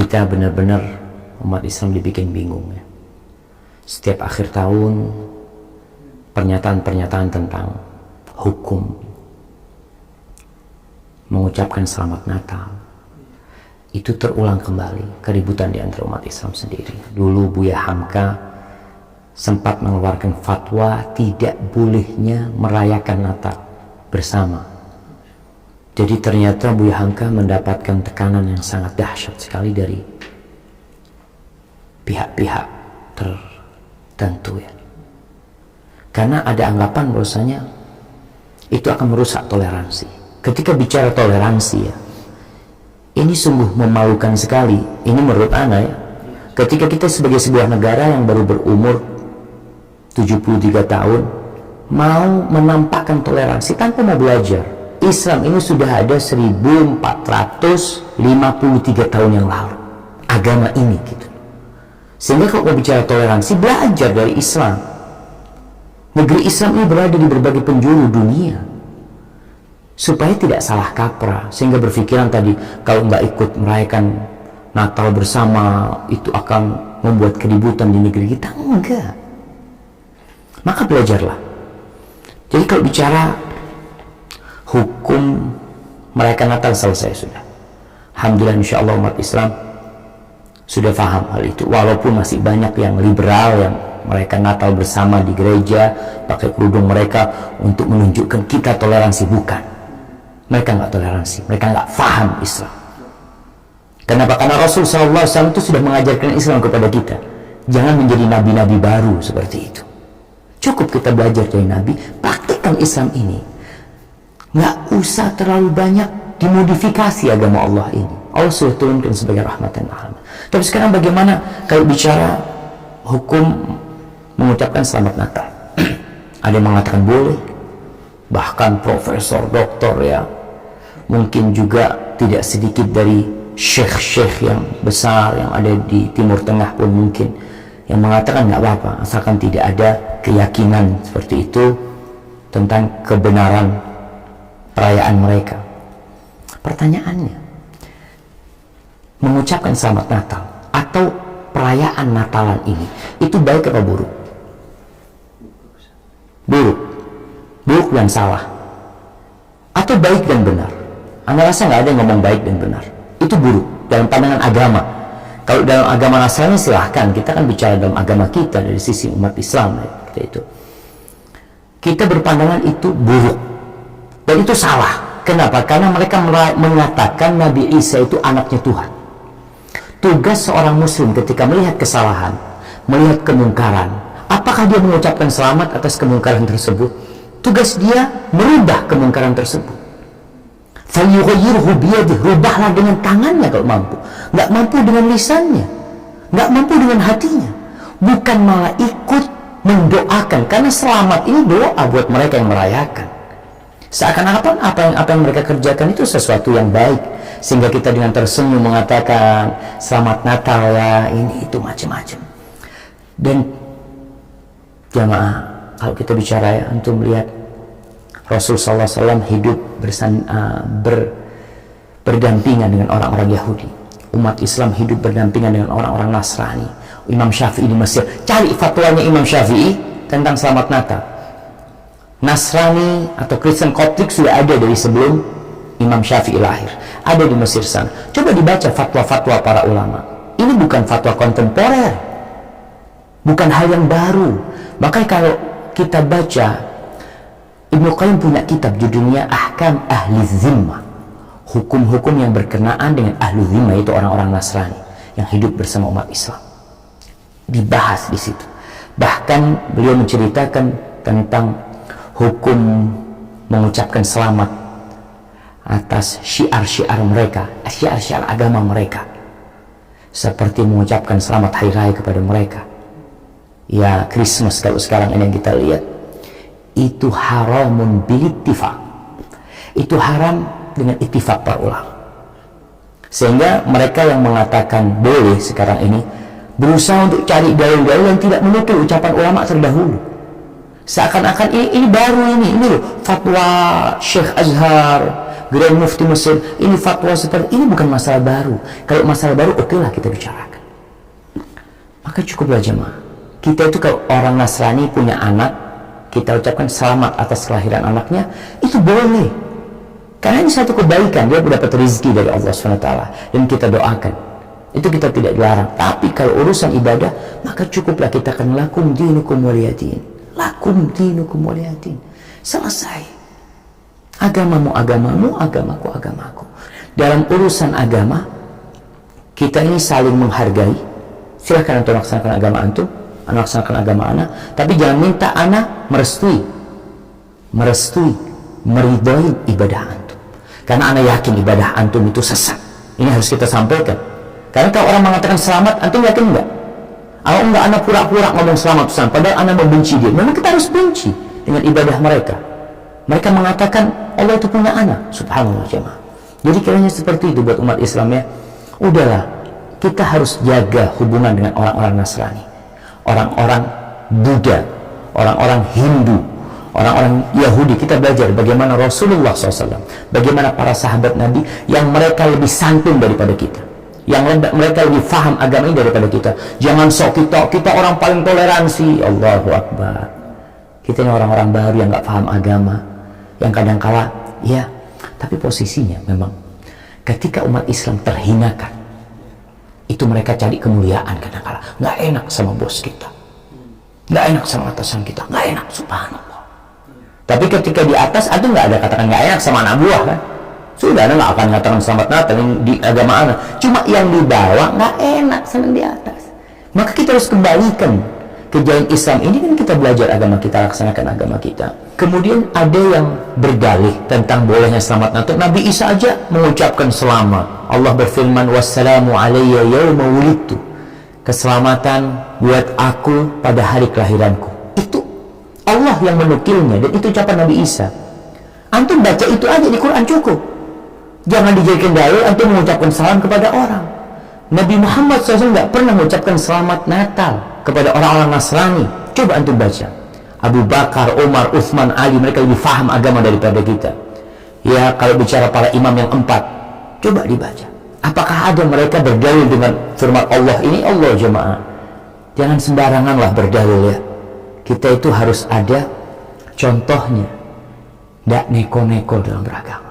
kita benar-benar umat Islam dibikin bingung ya. Setiap akhir tahun pernyataan-pernyataan tentang hukum, mengucapkan selamat Natal, itu terulang kembali keributan di antara umat Islam sendiri. Dulu Buya Hamka sempat mengeluarkan fatwa tidak bolehnya merayakan Natal bersama. Jadi ternyata Buya Hamka mendapatkan tekanan yang sangat dahsyat sekali dari pihak-pihak tertentu ya. Karena ada anggapan bahwasanya itu akan merusak toleransi. Ketika bicara toleransi ya, ini sungguh memalukan sekali. Ini menurut Ana ya, ketika kita sebagai sebuah negara yang baru berumur 73 tahun mau menampakkan toleransi tanpa mau belajar. Islam ini sudah ada 1453 tahun yang lalu, agama ini gitu. Sehingga kalau mau bicara toleransi, belajar dari Islam. Negeri Islam ini berada di berbagai penjuru dunia, supaya tidak salah kaprah, sehingga berpikiran tadi kalau nggak ikut merayakan Natal bersama itu akan membuat keributan di negeri kita. Enggak. Maka belajarlah. Jadi kalau bicara hukum merayakan Natal selesai sudah. Alhamdulillah, insya Allah umat Islam sudah paham hal itu. Walaupun masih banyak yang liberal yang merayakan Natal bersama di gereja, pakai kerudung mereka untuk menunjukkan kita toleransi. Bukan. Mereka nggak toleransi, mereka nggak paham Islam. Kenapa? Karena Rasul SAW itu sudah mengajarkan Islam kepada kita. Jangan menjadi nabi-nabi baru seperti itu. Cukup kita belajar dari Nabi, praktikkan Islam ini. Nggak usah terlalu banyak dimodifikasi agama Allah ini. Allah sudah turunkan sebagai rahmatan alamin. Tapi sekarang bagaimana kalau bicara hukum mengucapkan selamat Natal? Ada yang mengatakan boleh, bahkan profesor, doktor ya, mungkin juga tidak sedikit dari syekh-syekh yang besar yang ada di Timur Tengah pun mungkin yang mengatakan nggak apa-apa asalkan tidak ada keyakinan seperti itu tentang kebenaran perayaan mereka. Pertanyaannya, mengucapkan selamat Natal atau perayaan Natalan ini itu baik apa buruk? Buruk. Buruk dan salah. Atau baik dan benar? Anda rasa nggak ada yang ngomong baik dan benar. Itu buruk dalam pandangan agama. Kalau dalam agama Nasrani silahkan, kita kan bicara dalam agama kita dari sisi umat Islam seperti itu. Kita berpandangan itu buruk dan itu salah. Kenapa? Karena mereka mengatakan Nabi Isa itu anaknya Tuhan. Tugas seorang muslim ketika melihat kesalahan, melihat kemungkaran, apakah dia mengucapkan selamat atas kemungkaran tersebut? Tugas dia merubah kemungkaran tersebut. Falyughayyirhu biyadihi, rubahlah dengan tangannya kalau mampu. Nggak mampu dengan lisannya, nggak mampu dengan hatinya. Bukan malah ikut mendoakan, karena selamat ini doa buat mereka yang merayakan. Seakan-akan apa yang mereka kerjakan itu sesuatu yang baik, sehingga kita dengan tersenyum mengatakan selamat Natal ya, ini itu macam-macam. Dan jamaah, kalau kita bicara ya, untuk melihat Rasul SAW hidup berdampingan dengan orang-orang Yahudi. Umat Islam hidup berdampingan dengan orang-orang Nasrani. Imam Syafi'i di Mesir, cari fatwanya Imam Syafi'i tentang selamat Natal. Nasrani atau Kristen Koptik sudah ada dari sebelum Imam Syafi'i lahir. Ada di Mesir sana. Coba dibaca fatwa-fatwa para ulama. Ini bukan fatwa kontemporer, bukan hal yang baru. Makanya kalau kita baca, Ibnu Qayyim punya kitab judulnya Ahkam Ahli Zimmah, hukum-hukum yang berkenaan dengan Ahli Zimmah, itu orang-orang Nasrani yang hidup bersama umat Islam. Dibahas di situ. Bahkan beliau menceritakan tentang hukum mengucapkan selamat atas syiar-syiar mereka, syiar-syiar agama mereka, seperti mengucapkan selamat hari raya kepada mereka. Ya, Christmas kalau sekarang ini yang kita lihat, itu haramun bilittifaq. Itu haram dengan ittifaq para ulama. Sehingga mereka yang mengatakan boleh sekarang ini berusaha untuk cari dalil-dalil yang tidak menukil ucapan ulama terdahulu. Seakan-akan ini baru ini loh fatwa Syekh Azhar, Grand Mufti Mesir, ini fatwa seperti ini, bukan masalah baru. Kalau masalah baru, okelah kita bicarakan. Maka cukuplah jemaah. Kita itu kalau orang Nasrani punya anak, kita ucapkan selamat atas kelahiran anaknya, itu boleh. Karena ini satu kebaikan, dia dapat rezeki dari Allah SWT, dan kita doakan. Itu kita tidak dilarang. Tapi kalau urusan ibadah, maka cukuplah kita akan lakum dinukum waliyadin. Lakum dinukum waliyadin. Selesai. Agamamu agamamu, agamaku agamaku. Dalam urusan agama, kita ini saling menghargai. Silahkan antum laksanakan agama antum, anak laksanakan agama anak, tapi jangan minta anak merestui, meridhoi ibadah antum. Karena anak yakin ibadah antum itu sesat. Ini harus kita sampaikan. Karena kalau orang mengatakan selamat, antum yakin enggak? Kalau enggak, anak pura-pura ngomong selamat, padahal anak membenci dia. Memang kita harus benci dengan ibadah mereka. Mereka mengatakan Allah itu punya anak. Subhanallah jemaah. Jadi kiranya seperti itu buat umat Islam ya. Udahlah, kita harus jaga hubungan dengan orang-orang Nasrani, orang-orang Buddha, orang-orang Hindu, orang-orang Yahudi. Kita belajar bagaimana Rasulullah SAW, bagaimana para sahabat Nabi yang mereka lebih santun daripada kita, yang mereka lebih faham agama ini daripada kita. Jangan sok kita orang paling toleransi. Allahu Akbar. Kita ini orang-orang baru yang nggak paham agama, yang kadang-kala ya, tapi posisinya memang ketika umat Islam terhinakan, itu mereka cari kemuliaan. Kadang-kala nggak enak sama bos kita, nggak enak sama atasan kita, nggak enak, subhanallah. Tapi ketika di atas, itu nggak ada katakan nggak enak sama anak buah kan? Sudah, ada nggak akan mengatakan selamat Natal di agama anak. Cuma yang di bawah nggak enak sama di atas. Maka kita harus kembalikan ke jalan Islam ini, kan kita belajar agama kita, laksanakan agama kita. Kemudian ada yang berdalih tentang bolehnya selamat Natal. Nabi Isa aja mengucapkan selamat. Allah berfirman, wassalamu alayya yawma wulidtu. Keselamatan buat aku pada hari kelahiranku. Itu Allah yang menukilnya, dan itu ucapan Nabi Isa. Antum baca itu aja di Quran cukup. Jangan dijadikan dalil antum mengucapkan salam kepada orang. Nabi Muhammad SAW nggak pernah mengucapkan selamat Natal kepada orang-orang Nasrani. Coba antum baca. Abu Bakar, Umar, Uthman, Ali, mereka lebih faham agama daripada kita. Ya, kalau bicara para imam yang 4, coba dibaca. Apakah ada mereka berdalil dengan firman Allah ini? Allah jemaah. Jangan sembaranganlah berdalil ya. Kita itu harus ada contohnya. Nggak neko-neko dalam beragama.